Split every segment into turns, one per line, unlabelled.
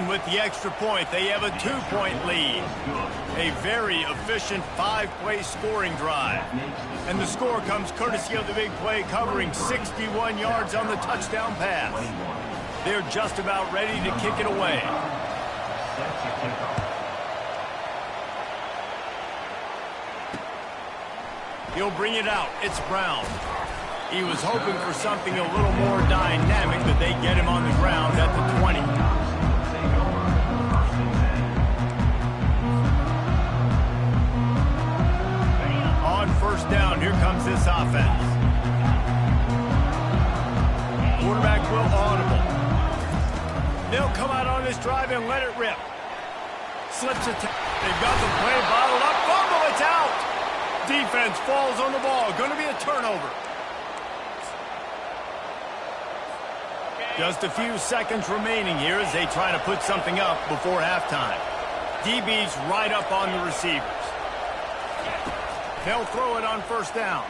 And with the extra point, they have a 2-point lead. A very efficient 5-play scoring drive. And the score comes courtesy of the big play, covering 61 yards on the touchdown pass. They're just about ready to kick it away. He'll bring it out. It's Brown. He was hoping for something a little more dynamic, but they get him on the ground at the 20. On first down, here comes this offense. Quarterback will audible. They'll come out on this drive and let it rip. Slips it. They've got the play bottled up. Fumble, it's out. Defense falls on the ball. Going to be a turnover. Just a few seconds remaining here as they try to put something up before halftime. DB's right up on the receivers. They'll throw it on first down.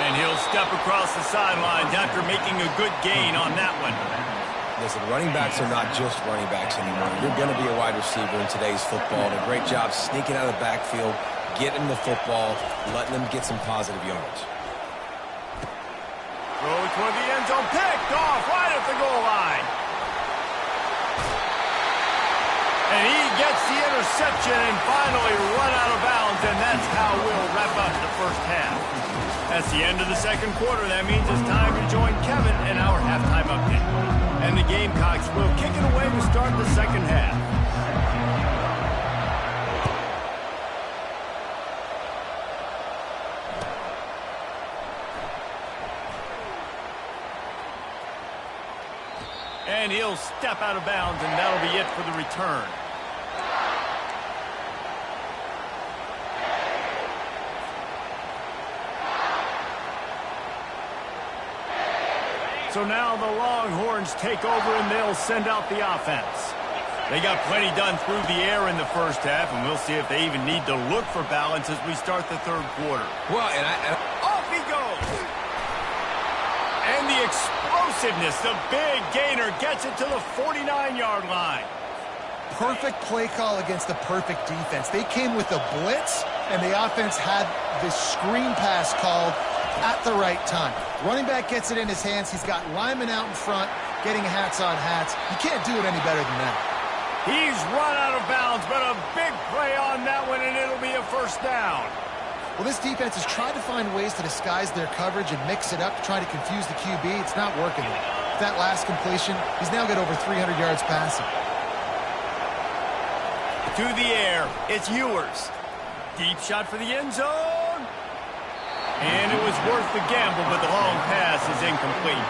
And he'll step across the sidelines after making a good gain on that one.
Listen, running backs are not just running backs anymore. You're going to be a wide receiver in today's football. And a great job sneaking out of the backfield, getting the football, letting them get some positive yards.
Throw toward the end zone, picked off right at the goal line. And he gets the interception and finally run out of bounds, and that's how we'll wrap up the first half. That's the end of the second quarter. That means it's time to join Kevin in our halftime update. And the Gamecocks will kick it away to start the second half. And he'll step out of bounds, and that'll be it for the return. So now the Longhorns take over, and they'll send out the offense. They got plenty done through the air in the first half, and we'll see if they even need to look for balance as we start the third quarter.
Well, and
off he goes! And the explosiveness, the big gainer gets it to the 49-yard line.
Perfect play call against the perfect defense. They came with a blitz, and the offense had the screen pass called at the right time. Running back gets it in his hands. He's got linemen out in front getting hats on hats. You can't do it any better than that.
He's run out of bounds, but a big play on that one, and it'll be a first down.
Well, this defense has tried to find ways to disguise their coverage and mix it up to try to confuse the QB. It's not working. With that last completion, he's now got over 300 yards passing.
To the air, it's Ewers. Deep shot for the end zone. And it was worth the gamble, but the long pass is incomplete.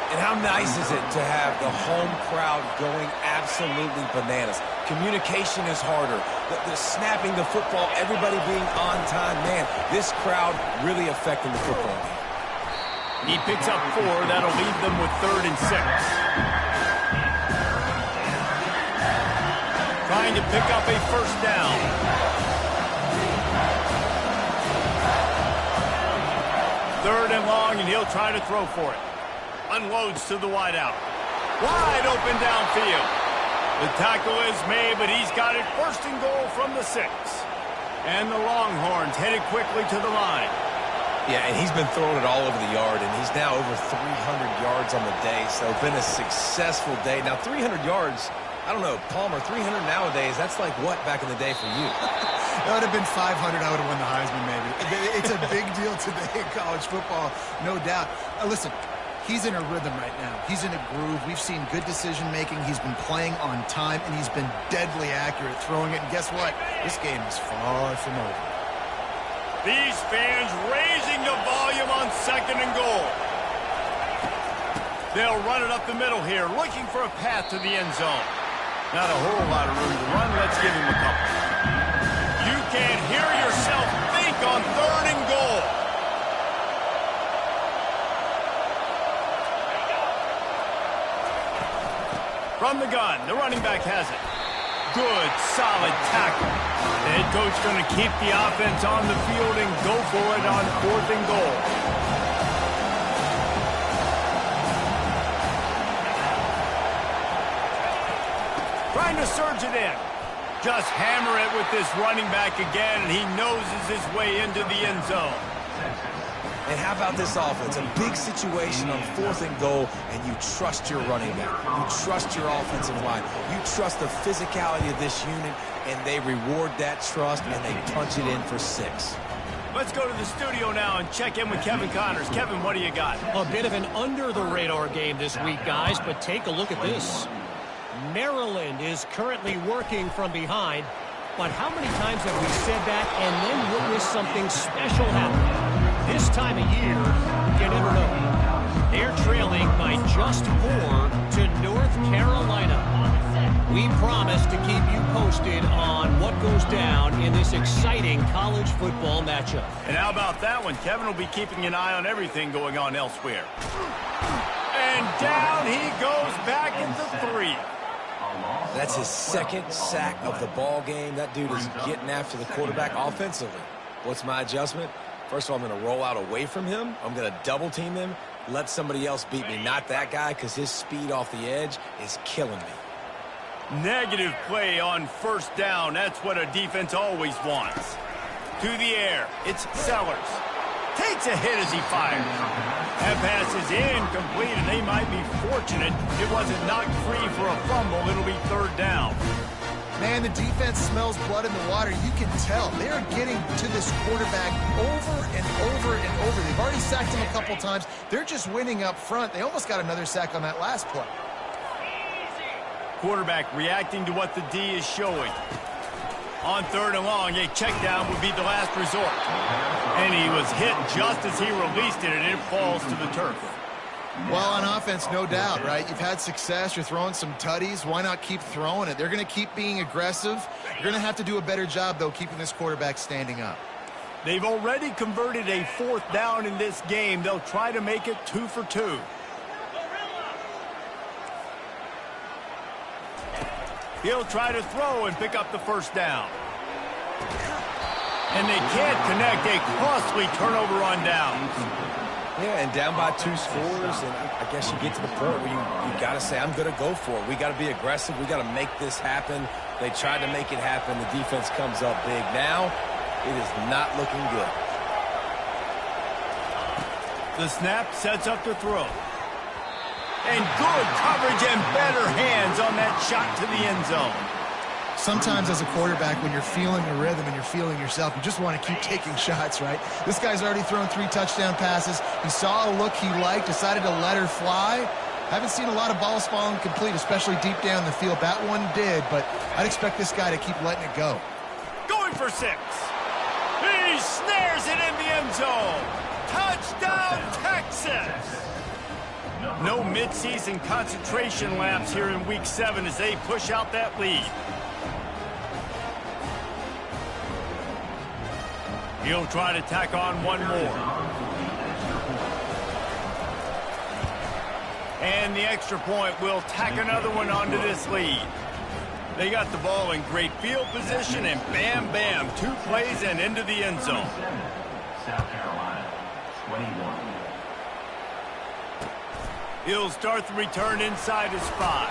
And how nice is it to have the home crowd going absolutely bananas? Communication is harder. The snapping the football, everybody being on time. Man, this crowd really affecting the football game.
He picks up 4. That'll leave them with 3rd and 6. Trying to pick up a first down. Third and long, and he'll try to throw for it. Unloads to the wideout. Wide open downfield. The tackle is made, but he's got it first and goal from the 6. And the Longhorns headed quickly to the line.
Yeah, and he's been throwing it all over the yard, and he's now over 300 yards on the day, so it's been a successful day. Now, 300 yards, I don't know, Palmer, 300 nowadays, that's like what back in the day for you?
That would have been 500. I would have won the Heisman, maybe. It's a big deal today in college football, no doubt. Listen, he's in a rhythm right now. He's in a groove. We've seen good decision-making. He's been playing on time, and he's been deadly accurate throwing it. And guess what? This game is far from over.
These fans raising the volume on 2nd and goal. They'll run it up the middle here, looking for a path to the end zone. Not a whole lot of room to run. Let's give him a couple. You can't hear yourself think on 3rd and goal. From the gun, the running back has it. Good, solid tackle. The head coach going to keep the offense on the field and go for it on 4th and goal. Trying to surge it in. Just hammer it with this running back again, and he noses his way into the end zone.
And how about this offense? A big situation on 4th and goal, and you trust your running back. You trust your offensive line. You trust the physicality of this unit, and they reward that trust, and they punch it in for 6.
Let's go to the studio now and check in with Kevin Connors. Kevin, what do you got?
A bit of an under-the-radar game this week, guys, but take a look at this. Maryland is currently working from behind, but how many times have we said that and then witnessed something special happen? This time of year, you never know. They're trailing by just 4 to North Carolina. We promise to keep you posted on what goes down in this exciting college football matchup.
And how about that one? Kevin will be keeping an eye on everything going on elsewhere. And down he goes back into 3.
That's his 2nd sack of the ball game. That dude is getting after the quarterback offensively. What's my adjustment? First of all, I'm going to roll out away from him. I'm going to double team him, let somebody else beat me. Not that guy, because his speed off the edge is killing me.
Negative play on 1st down. That's what a defense always wants. To the air. It's Sellers. Takes a hit as he fires. That pass is incomplete, and they might be fortunate it wasn't knocked free for a fumble. It'll be 3rd down.
Man, the defense smells blood in the water. You can tell. They're getting to this quarterback over and over and over. They've already sacked him a couple times. They're just winning up front. They almost got another sack on that last play.
Quarterback reacting to what the D is showing. On 3rd and long, a check down would be the last resort. And he was hit just as he released it, and it falls to the turf.
Well, on offense, no doubt, right? You've had success. You're throwing some tutties. Why not keep throwing it? They're going to keep being aggressive. You're going to have to do a better job, though, keeping this quarterback standing up.
They've already converted a 4th down in this game. They'll try to make it 2 for 2. He'll try to throw and pick up the 1st down. And they can't connect. A costly turnover on downs.
Yeah, and down by 2 scores, and I guess you get to the point where you got to say, I'm going to go for it. We got to be aggressive. We got to make this happen. They tried to make it happen. The defense comes up big. Now, it is not looking good.
The snap sets up the throw. And good coverage and better hands on that shot to the end zone.
Sometimes as a quarterback, when you're feeling the rhythm and you're feeling yourself, you just want to keep taking shots, right? This guy's already thrown 3 touchdown passes. He saw a look he liked, decided to let her fly. Haven't seen a lot of balls falling complete, especially deep down the field. That one did, but I'd expect this guy to keep letting it go.
Going for 6. He snares it in the end zone. Touchdown, Texas! No midseason concentration laps here in Week 7 as they push out that lead. He'll try to tack on one more. And the extra point will tack another one onto this lead. They got the ball in great field position, and bam, bam, 2 plays and into the end zone.
South Carolina, 21.
He'll start the return inside his 5.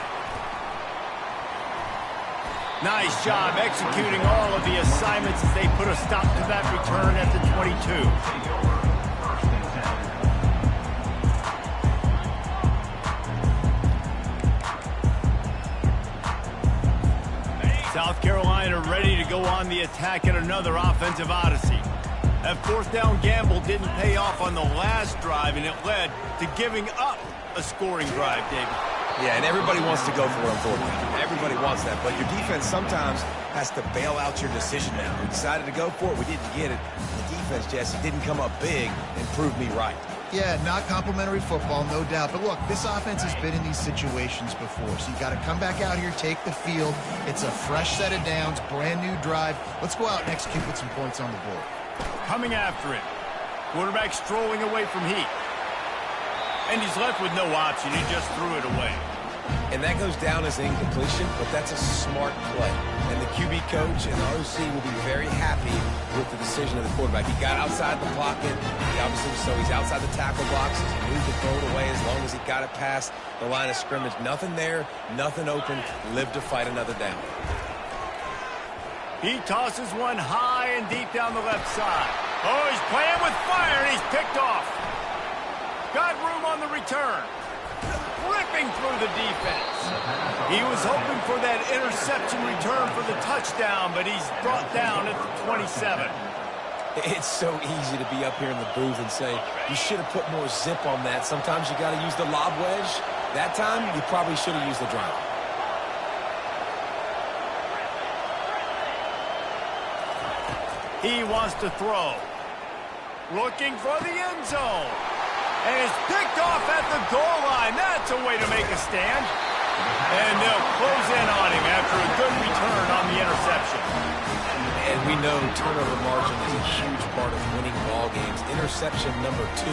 Nice job executing all of the assignments as they put a stop to that return at the 22. South Carolina ready to go on the attack in another offensive odyssey. That 4th down gamble didn't pay off on the last drive, and it led to giving up a scoring drive, David.
Yeah, and everybody wants to go for it on 4th down. Everybody wants that, but your defense sometimes has to bail out your decision now. We decided to go for it. We didn't get it. The defense, Jesse, didn't come up big and prove me right.
Yeah, not complimentary football, no doubt. But look, this offense has been in these situations before, so you got to come back out here, take the field. It's a fresh set of downs, brand new drive. Let's go out and execute with some points on the board.
Coming after it. Quarterback strolling away from heat. And he's left with no option. He just threw it away.
And that goes down as incompletion, but that's a smart play. And the QB coach and the OC will be very happy with the decision of the quarterback. He got outside the pocket. He's outside the tackle boxes. He moved the throw away as long as he got it past the line of scrimmage. Nothing there, nothing open. Live to fight another down.
He tosses one high and deep down the left side. Oh, he's playing with fire, and he's picked off. Got room on the return. Ripping through the defense. He was hoping for that interception return for the touchdown, but he's brought down at the 27.
It's so easy to be up here in the booth and say, you should have put more zip on that. Sometimes you got to use the lob wedge. That time, you probably should have used the drive.
He wants to throw. Looking for the end zone. And it's picked off at the goal line. That's a way to make a stand. And they'll close in on him after a good return on the interception.
And we know turnover margin is a huge part of winning ball games. Interception number 2.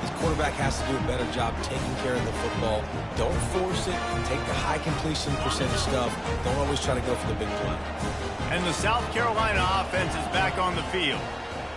This quarterback has to do a better job taking care of the football. Don't force it. Take the high completion percentage stuff. Don't always try to go for the big play.
And the South Carolina offense is back on the field.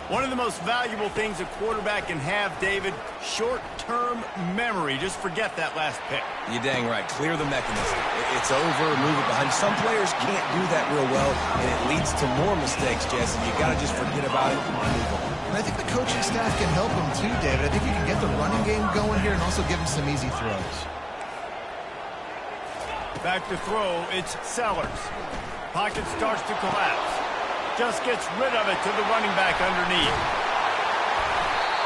One of the most valuable things a quarterback can have, David, short-term memory. Just forget that last pick.
You're dang right. Clear the mechanism. It's over, move it behind. Some players can't do that real well, and it leads to more mistakes, Jesse. You got to just forget about it and move on.
And I think the coaching staff can help him too, David. I think you can get the running game going here and also give him some easy throws.
Back to throw, it's Sellers. Pocket starts to collapse. Just gets rid of it to the running back underneath.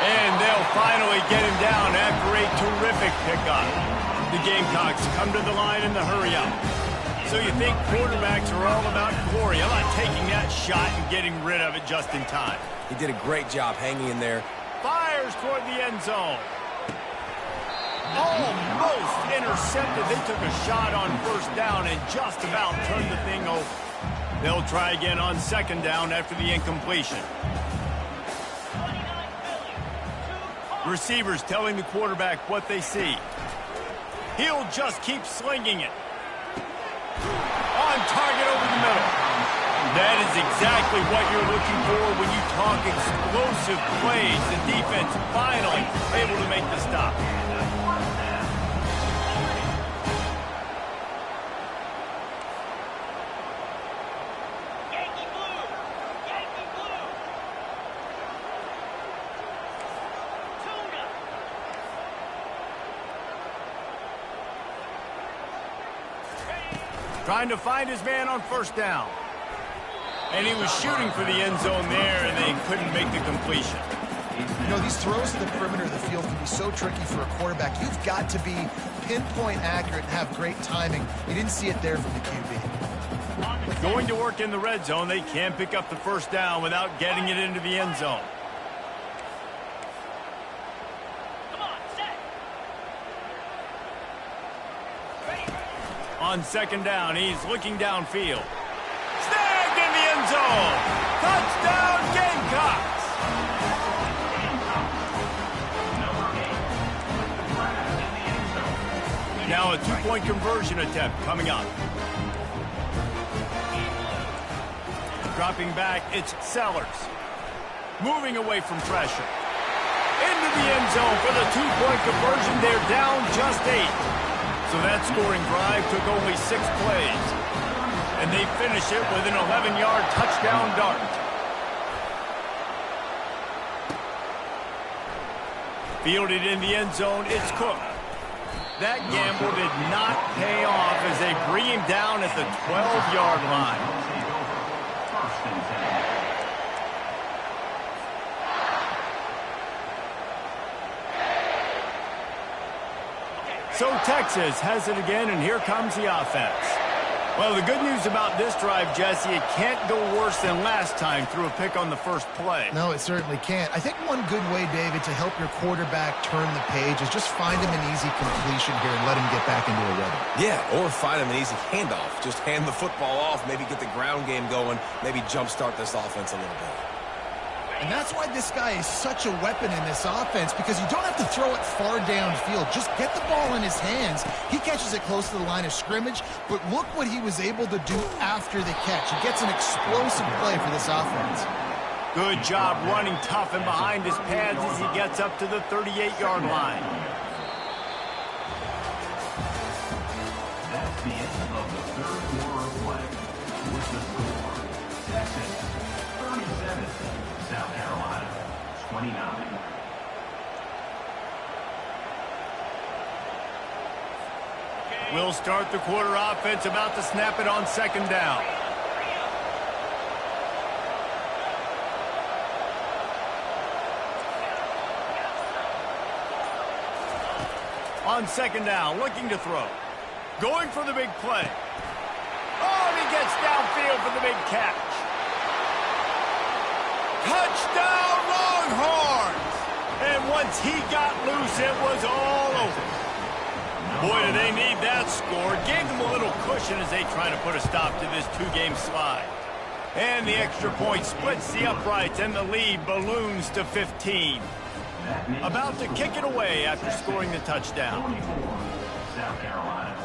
And they'll finally get him down after a terrific pickup. The Gamecocks come to the line in the hurry-up. So you think quarterbacks are all about glory. How about taking that shot and getting rid of it just in time?
He did a great job hanging in there.
Fires toward the end zone. Almost intercepted. They took a shot on first down and just about turned the thing over. They'll try again on second down after the incompletion. Receivers telling the quarterback what they see. He'll just keep slinging it. On target over the middle. That is exactly what you're looking for when you talk explosive plays. The defense finally able to make the stop. Trying to find his man on first down. And he was shooting for the end zone there, and they couldn't make the completion.
You know, these throws to the perimeter of the field can be so tricky for a quarterback. You've got to be pinpoint accurate and have great timing. You didn't see it there from the QB.
Going to work in the red zone, they can pick up the first down without getting it into the end zone. On second down, he's looking downfield. Snagged in the end zone. Touchdown, Gamecocks. Now a two-point conversion attempt coming up. Dropping back, it's Sellers. Moving away from pressure. Into the end zone for the two-point conversion. They're down just 8. So that scoring drive took only 6 plays. And they finish it with an 11-yard touchdown dart. Fielded in the end zone, it's Cook. That gamble did not pay off as they bring him down at the 12-yard line. So Texas has it again, and here comes the offense. Well, the good news about this drive, Jesse, it can't go worse than last time through a pick on the first play.
No, it certainly can't. I think one good way, David, to help your quarterback turn the page is just find him an easy completion here and let him get back into a rhythm.
Yeah, or find him an easy handoff. Just hand the football off, maybe get the ground game going, maybe jumpstart this offense a little bit.
And that's why this guy is such a weapon in this offense, because you don't have to throw it far downfield. Just get the ball in his hands. He catches it close to the line of scrimmage, but look what he was able to do after the catch. He gets an explosive play for this offense.
Good job running tough and behind his pads as he gets up to the 38-yard line.
That's the end of the third quarter of play. With the score, Texas 37, South Carolina 29.
We'll start the quarter offense, about to snap it on second down. On second down, looking to throw. Going for the big play. Oh, and he gets downfield for the big catch. Touchdown, Longhorns! And once he got loose, it was all over. Boy, do they need that score. Gave them a little cushion as they try to put a stop to this two-game slide. And the extra point splits the uprights, and the lead balloons to 15. About to kick it away after scoring the touchdown.
24, South Carolina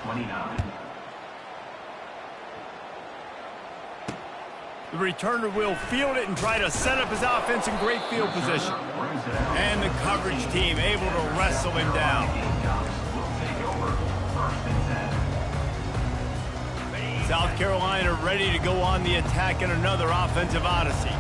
29.
The returner will field it and try to set up his offense in great field position. And the coverage team able to wrestle him down. South Carolina ready to go on the attack in another offensive odyssey.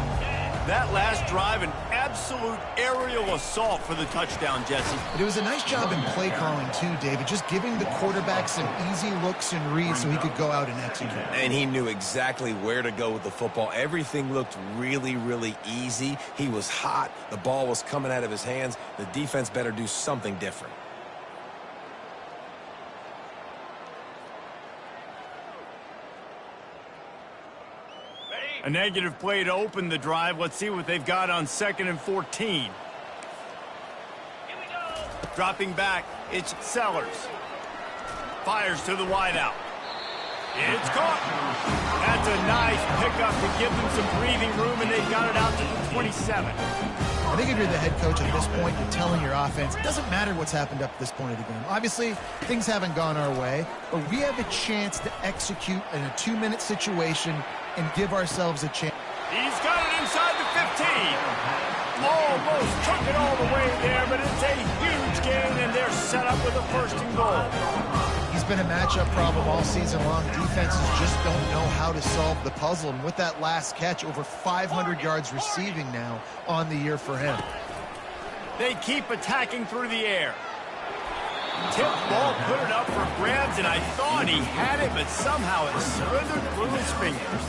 That last drive, an absolute aerial assault for the touchdown, Jesse.
But it was a nice job in play calling too, David, just giving the quarterback some easy looks and reads so he could go out and execute.
And he knew exactly where to go with the football. Everything looked really, really easy. He was hot. The ball was coming out of his hands. The defense better do something different.
A negative play to open the drive. Let's see what they've got on 2nd and 14. Dropping back, it's Sellers. Fires to the wideout. It's caught. That's a nice pickup to give them some breathing room, and they've got it out to the 27.
I think if you're the head coach at this point, you're telling your offense, it doesn't matter what's happened up to this point of the game. Obviously, things haven't gone our way, but we have a chance to execute in a 2-minute situation and give ourselves a chance.
He's got it inside the 15. Almost took it all the way there, but it's a huge gain, and they're set up with a 1st and goal.
He's been a matchup problem all season long. Defenses just don't know how to solve the puzzle. And with that last catch, over 500 yards receiving now on the year for him.
They keep attacking through the air. Tip ball, put it up for grabs, and I thought he had it, but somehow it slithered through his fingers.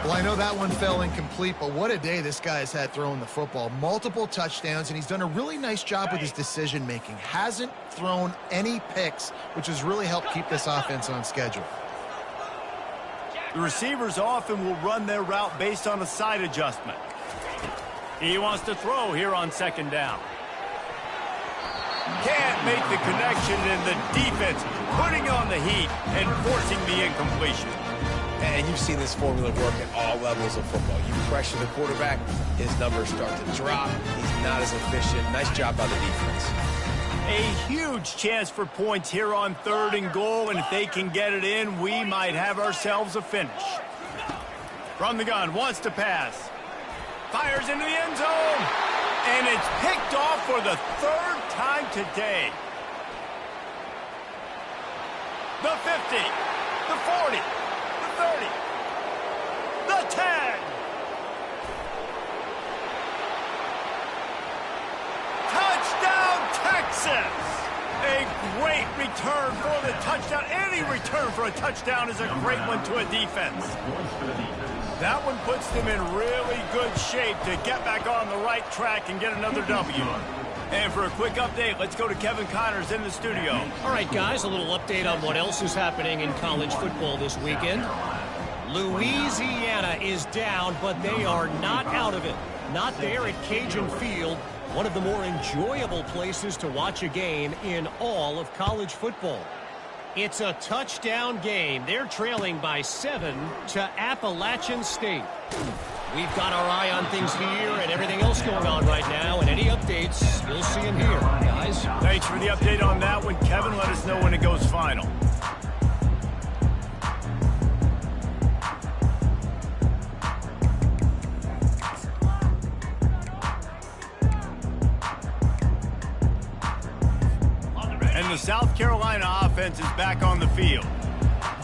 Well, I know that one fell incomplete, but what a day this guy has had throwing the football. Multiple touchdowns, and he's done a really nice job with his decision-making. Hasn't thrown any picks, which has really helped keep this offense on schedule.
The receivers often will run their route based on a side adjustment. He wants to throw here on 2nd down. Can't make the connection, and the defense putting on the heat and forcing the incompletion.
And you've seen this formula work at all levels of football. You pressure the quarterback, his numbers start to drop. He's not as efficient. Nice job by the defense.
A huge chance for points here on 3rd and goal, and if they can get it in, we might have ourselves a finish. From the gun, wants to pass. Fires into the end zone, and it's picked off for the 3rd time today. The 50, the 40, the 30, the 10. Touchdown, Texas! A great return for the touchdown. Any return for a touchdown is a great one to a defense. That one puts them in really good shape to get back on the right track and get another W. And for a quick update, let's go to Kevin Connors in the studio.
All right, guys, a little update on what else is happening in college football this weekend. Louisiana is down, but they are not out of it. Not there at Cajun Field, one of the more enjoyable places to watch a game in all of college football. It's a touchdown game. They're trailing by 7 to Appalachian State. We've got our eye on things here and everything else going on right now, and any updates, you'll see them here, guys.
Thanks for the update on that one, Kevin. Let us know when it goes final. And the South Carolina offense is back on the field.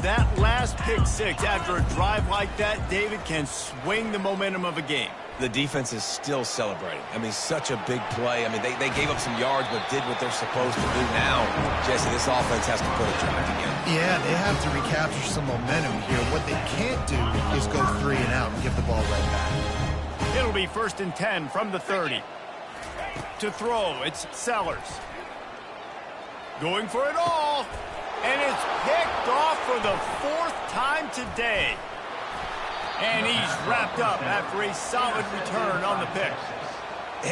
That last pick six after a drive like that, David, can swing the momentum of a game.
The defense is still celebrating. I mean, such a big play. I mean, they gave up some yards but did what they're supposed to do. Now, Jesse, this offense has to put a drive together.
Yeah, they have to recapture some momentum here. What they can't do is go 3 and out and give the ball right back.
It'll be 1st and 10 from the 30. To throw, it's Sellers. Going for it all. And it's picked off for the 4th time today. And he's wrapped up after a solid return on the pick.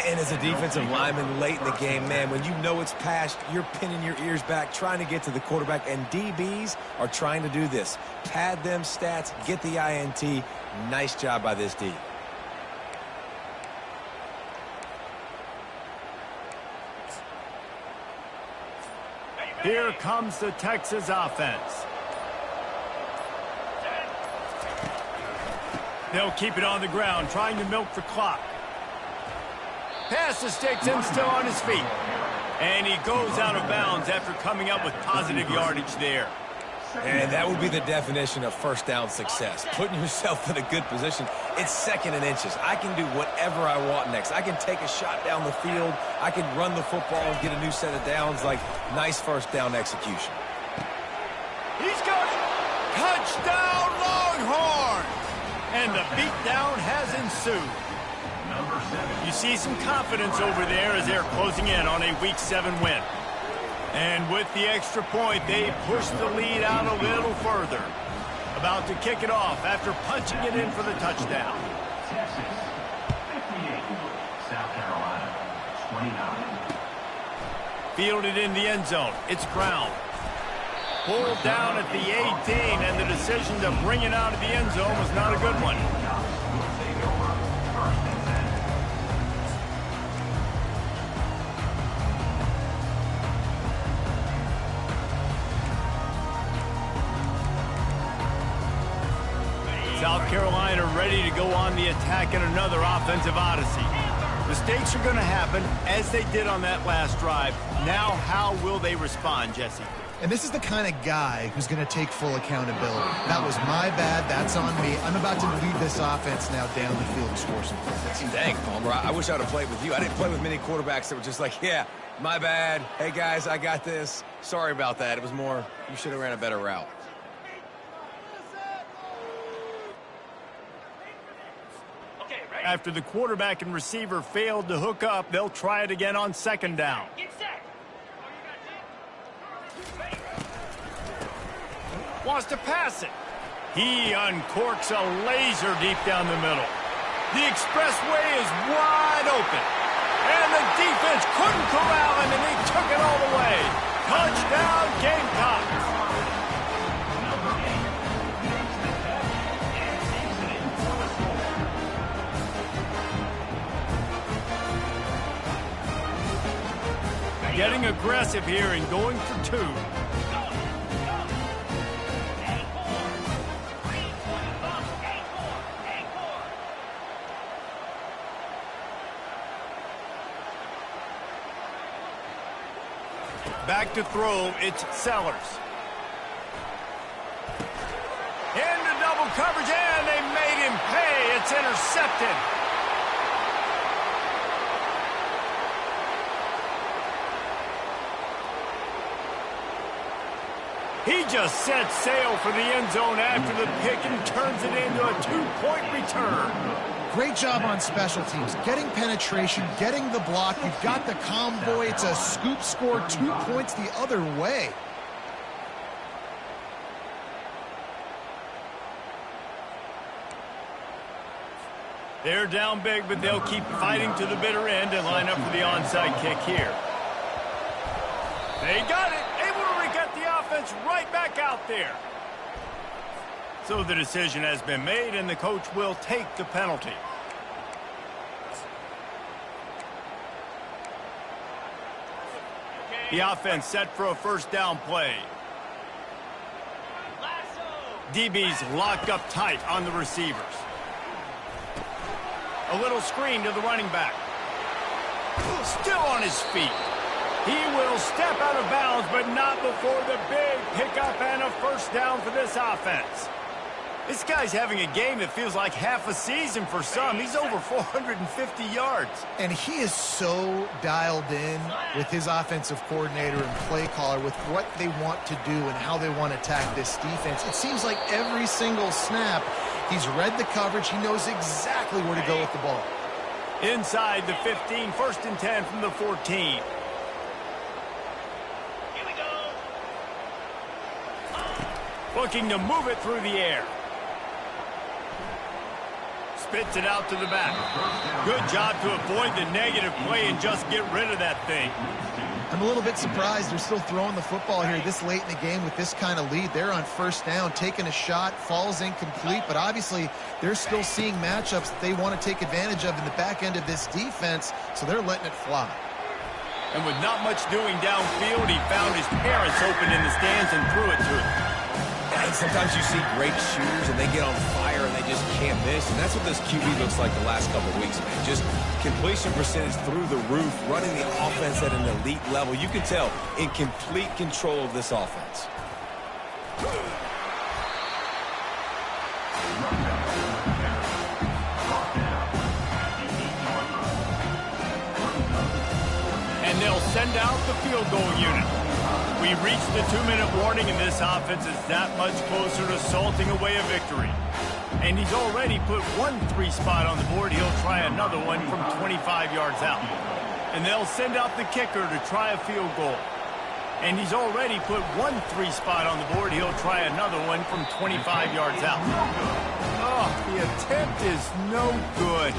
And as a defensive lineman late in the game, man, when you know it's passed, you're pinning your ears back, trying to get to the quarterback. And DBs are trying to do this. Pad them stats, get the INT. Nice job by this D.
Here comes the Texas offense. They'll keep it on the ground, trying to milk the clock. Pass the sticks and still on his feet. And he goes out of bounds after coming up with positive yardage there.
And that would be the definition of first down success. Putting yourself in a good position. It's 2nd and inches. I can do whatever I want next. I can take a shot down the field. I can run the football and get a new set of downs. Like, nice first down execution.
He's got it. Touchdown, Longhorn. And the beatdown has ensued. You see some confidence over there as they're closing in on a Week 7 win. And with the extra point, they push the lead out a little further. About to kick it off after punching it in for the touchdown.
Texas, 58. South Carolina, 29.
Fielded in the end zone. It's Brown. Pulled down at the 18, and the decision to bring it out of the end zone was not a good one. South Carolina ready to go on the attack in another offensive odyssey. Mistakes are going to happen, as they did on that last drive. Now, how will they respond, Jesse?
And this is the kind of guy who's going to take full accountability. That was my bad. That's on me. I'm about to lead this offense now down the field and score some points.
Dang, Palmer, I wish I would have played with you. I didn't play with many quarterbacks that were just like, yeah, my bad. Hey, guys, I got this. Sorry about that. It was more, you should have ran a better route.
After the quarterback and receiver failed to hook up, they'll try it again on 2nd down. Wants to pass it. He uncorks a laser deep down the middle. The expressway is wide open. And the defense couldn't corral him, and he took it all the way. Touchdown, Gamecocks. Getting aggressive here and going for 2. Back to throw, it's Sellers. Into double coverage, and they made him pay. It's intercepted. He just set sail for the end zone after the pick and turns it into a 2-point return.
Great job on special teams. Getting penetration, getting the block. You've got the convoy. It's a scoop score, 2 points the other way.
They're down big, but they'll keep fighting to the bitter end and line up for the onside kick here. They got it. Able to get the offense right back out there. So the decision has been made, and the coach will take the penalty. The offense set for a first down play. DB's locked up tight on the receivers. A little screen to the running back. Still on his feet. He will step out of bounds, but not before the big pickup and a first down for this offense. This guy's having a game that feels like half a season for some. He's over 450 yards.
And he is so dialed in with his offensive coordinator and play caller with what they want to do and how they want to attack this defense. It seems like every single snap, he's read the coverage. He knows exactly where to go with the ball.
Inside the 15, 1st and 10 from the 14. Looking to move it through the air. Spits it out to the back. Good job to avoid the negative play and just get rid of that thing.
I'm a little bit surprised they're still throwing the football here this late in the game with this kind of lead. They're on first down, taking a shot, falls incomplete, but obviously they're still seeing matchups that they want to take advantage of in the back end of this defense, so they're letting it fly.
And with not much doing downfield, he found his parents open in the stands and threw it to him.
And sometimes you see great shooters and they get on fire and they just can't miss. And that's what this QB looks like the last couple of weeks, man. Just completion percentage through the roof, running the offense at an elite level. You can tell in complete control of this offense.
And they'll send out the field goal unit. We reached the 2-minute warning, and this offense is that much closer to salting away a victory. And he's already put one 3 spot on the board. He'll try another one from 25 yards out. And they'll send out the kicker to try a field goal. And he's already put one 3 spot on the board. He'll try another one from 25 yards out. Oh, the attempt is no good.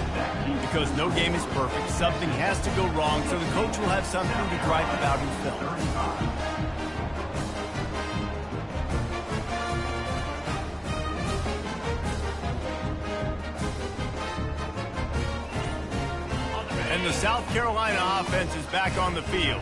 Because no game is perfect. Something has to go wrong, so the coach will have something to gripe about in film. And the South Carolina offense is back on the field.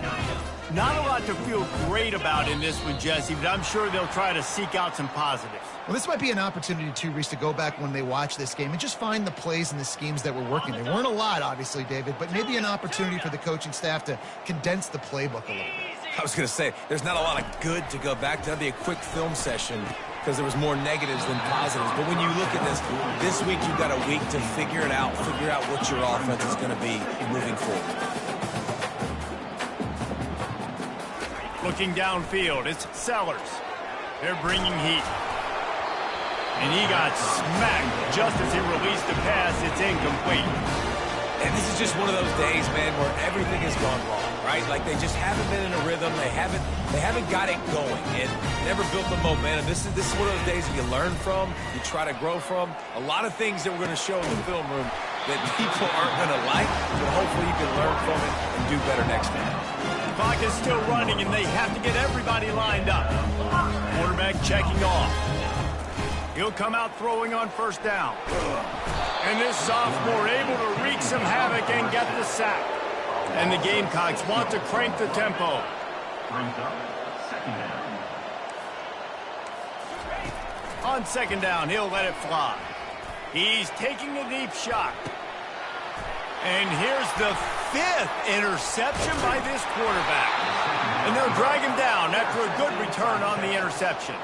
Not a lot to feel great about in this one, Jesse, but I'm sure they'll try to seek out some positives.
Well, this might be an opportunity, too, Reese, to go back when they watch this game and just find the plays and the schemes that were working. There weren't a lot, obviously, David, but maybe an opportunity for the coaching staff to condense the playbook a little bit.
I was going to say, there's not a lot of good to go back to. That'd be a quick film session because there was more negatives than positives. But when you look at this week you've got a week to figure it out, figure out what your offense is going to be moving forward.
Looking downfield, it's Sellers. They're bringing heat. And he got smacked just as he released the pass. It's incomplete.
And this is just one of those days, man, where everything has gone wrong, right? Like they just haven't been in a rhythm. They haven't got it going and never built the momentum. This is one of those days that you learn from, you try to grow from. A lot of things that we're going to show in the film room that people aren't going to like, but hopefully you can learn from it and do better next time.
The clock is still running, and they have to get everybody lined up. Quarterback checking off. He'll come out throwing on first down. And this sophomore able to wreak some havoc and get the sack. And the Gamecocks want to crank the tempo. On second down, he'll let it fly. He's taking a deep shot. And here's the 5th interception by this quarterback. And they'll drag him down after a good return on the interception.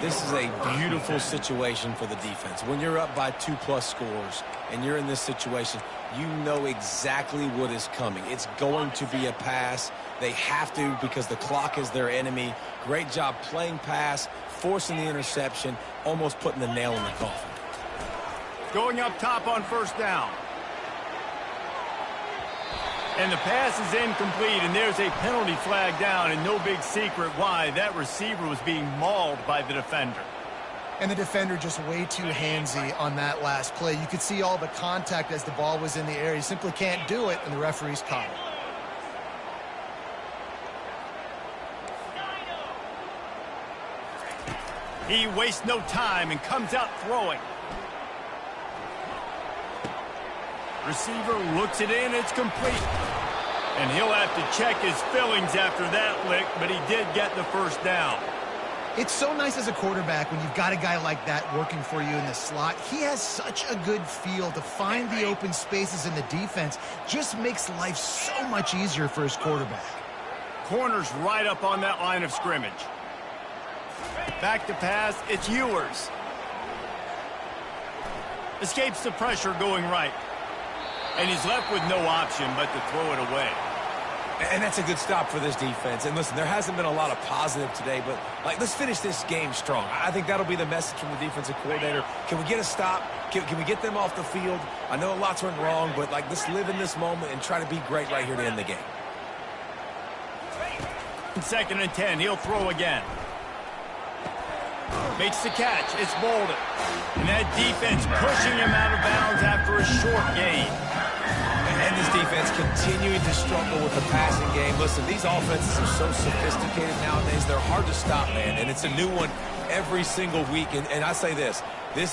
This is a beautiful situation for the defense. When you're up by 2+ scores and you're in this situation, you know exactly what is coming. It's going to be a pass. They have to because the clock is their enemy. Great job playing pass, forcing the interception, almost putting the nail in the coffin.
Going up top on first down. And the pass is incomplete, and there's a penalty flag down, and no big secret why. That receiver was being mauled by the defender.
And the defender just way too handsy on that last play. You could see all the contact as the ball was in the air. He simply can't do it, and the referee's caught
it. He wastes no time and comes out throwing. Receiver looks it in. It's complete. And he'll have to check his feelings after that lick, but he did get the first down.
It's so nice as a quarterback when you've got a guy like that working for you in the slot. He has such a good feel to find the open spaces in the defense. Just makes life so much easier for his quarterback.
Corner's right up on that line of scrimmage. Back to pass, it's Ewers. Escapes the pressure going right. And he's left with no option but to throw it away.
And that's a good stop for this defense. And listen, there hasn't been a lot of positive today, but let's finish this game strong. I think that'll be the message from the defensive coordinator. Can we get a stop? Can we get them off the field? I know lots went wrong, but let's live in this moment and try to be great right here to end the game.
2nd and 10, he'll throw again. Makes the catch, it's Bolden. And that defense pushing him out of bounds after a short gain.
And this defense continuing to struggle with the passing game. Listen, these offenses are so sophisticated nowadays. They're hard to stop, man. And it's a new one every single week. And I say this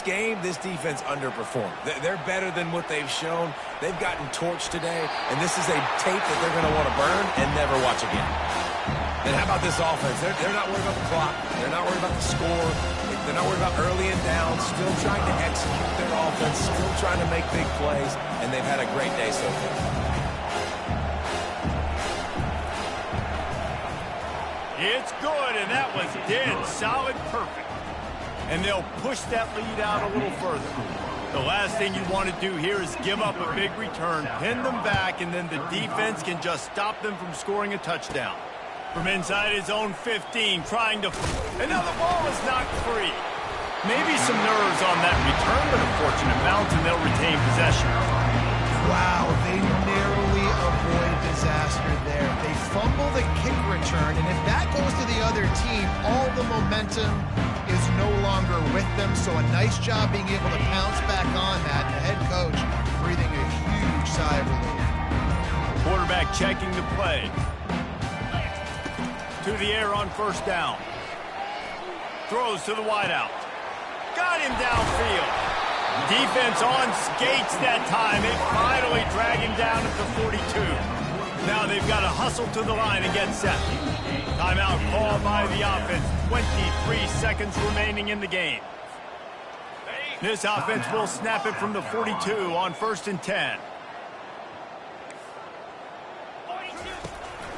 game, this defense underperformed. They're better than what they've shown. They've gotten torched today. And this is a tape that they're going to want to burn and never watch again. And how about this offense? They're not worried about the clock. They're not worried about the score. They're not worried about early and down. Still trying to execute their offense. Still trying to make big plays. And they've had a great day so far.
It's good, and that was dead solid perfect. And they'll push that lead out a little further. The last thing you want to do here is give up a big return, pin them back, and then the defense can just stop them from scoring a touchdown. From inside his own 15, trying to... And now the ball is knocked free. Maybe some nerves on that return, but a fortunate bounce, and they'll retain possession.
Wow, they narrowly avoid disaster there. They fumble the kick return, and if that goes to the other team, all the momentum is no longer with them. So a nice job being able to pounce back on that. And the head coach breathing a huge sigh of relief.
Quarterback checking the play. To the air on 1st down. Throws to the wideout. Got him downfield. Defense on skates that time. They finally drag him down at the 42. Now they've got to hustle to the line and get set. Timeout called by the offense. 23 seconds remaining in the game. This offense will snap it from the 42 on 1st and 10.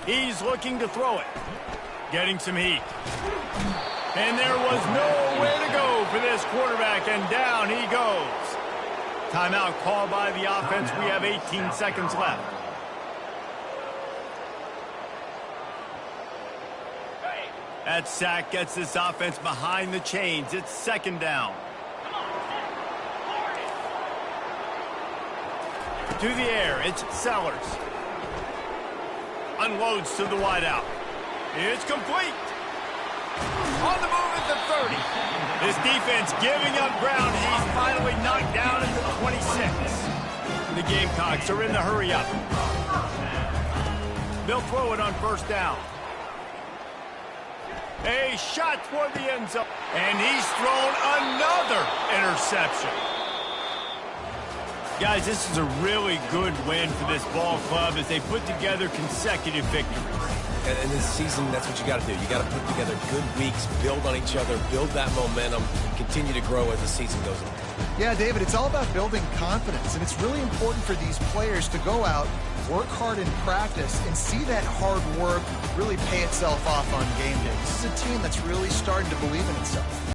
He's looking to throw it. Getting some heat. And there was nowhere to go for this quarterback, and down he goes. Timeout called by the offense. We have 18 seconds left. That sack gets this offense behind the chains. It's 2nd down. To the air, it's Sellers. Unloads to the wideout. It's complete. On the move at the 30. This defense giving up ground. He's finally knocked down at the 26. The Gamecocks are in the hurry up. They'll throw it on 1st down. A shot toward the end zone. And he's thrown another interception. Guys, this is a really good win for this ball club as they put together consecutive victories.
And in this season, that's what you got to do. You got to put together good weeks, build on each other, build that momentum, continue to grow as the season goes on.
Yeah, David, it's all about building confidence, and it's really important for these players to go out, work hard in practice, and see that hard work really pay itself off on game day. This is a team that's really starting to believe in itself.